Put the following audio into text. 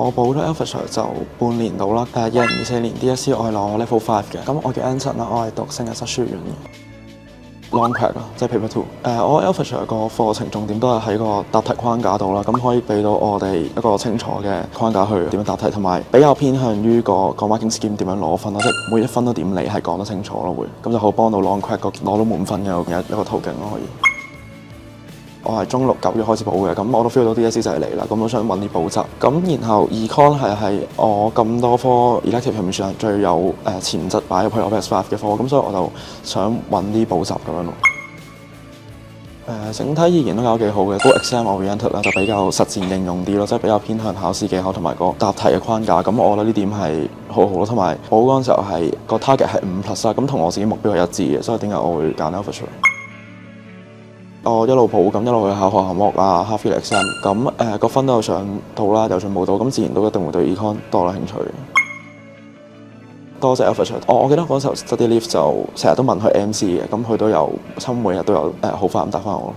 我報咗 Alphashire 就半年到啦。2024年 DSE 我係攞 Level 5嘅。咁我嘅 Anson 啦，我係讀聖日室書院嘅 Long Quad 啦，即係 Paper 2。我 Alphashire 個課程重點都係喺個答題框架度啦，咁可以俾到我哋一個清楚嘅框架去點樣答題，同埋比較偏向於個 marking scheme 點樣攞分啦，即係每一分都點嚟係講得清楚咯，會咁就好幫到 Long Quad 攞到滿分嘅一個途徑咯，可以。我係中6、9月開始補嘅，咁我都 feel 到 DSE 就係嚟啦，咁我想揾啲補習。咁然後 Econ 係我咁多科 elective 入面算係最有潛質擺入去我 Best 5嘅科，咁所以我就想揾啲補習咁樣咯。整體而言都搞幾好嘅，嗰個 exam oriented 啦，就比較實戰應用啲咯，即係比較偏向考試技巧同埋個答題嘅框架。咁我覺得呢點係好好咯，同埋補嗰陣時候係個 target 係5+ 啦，咁同我自己目標係一致嘅，所以點解我會揀 Alphashire？我一路補咁一路去考學項目啊 half year exam， 咁個分都有上到啦，有進步到，咁自然都一定會對 econ 多咗興趣。多謝 Alphashire，我記得嗰時候 study leave 就成日都問佢 MC 嘅，咁佢都有每日都有好快咁答翻我。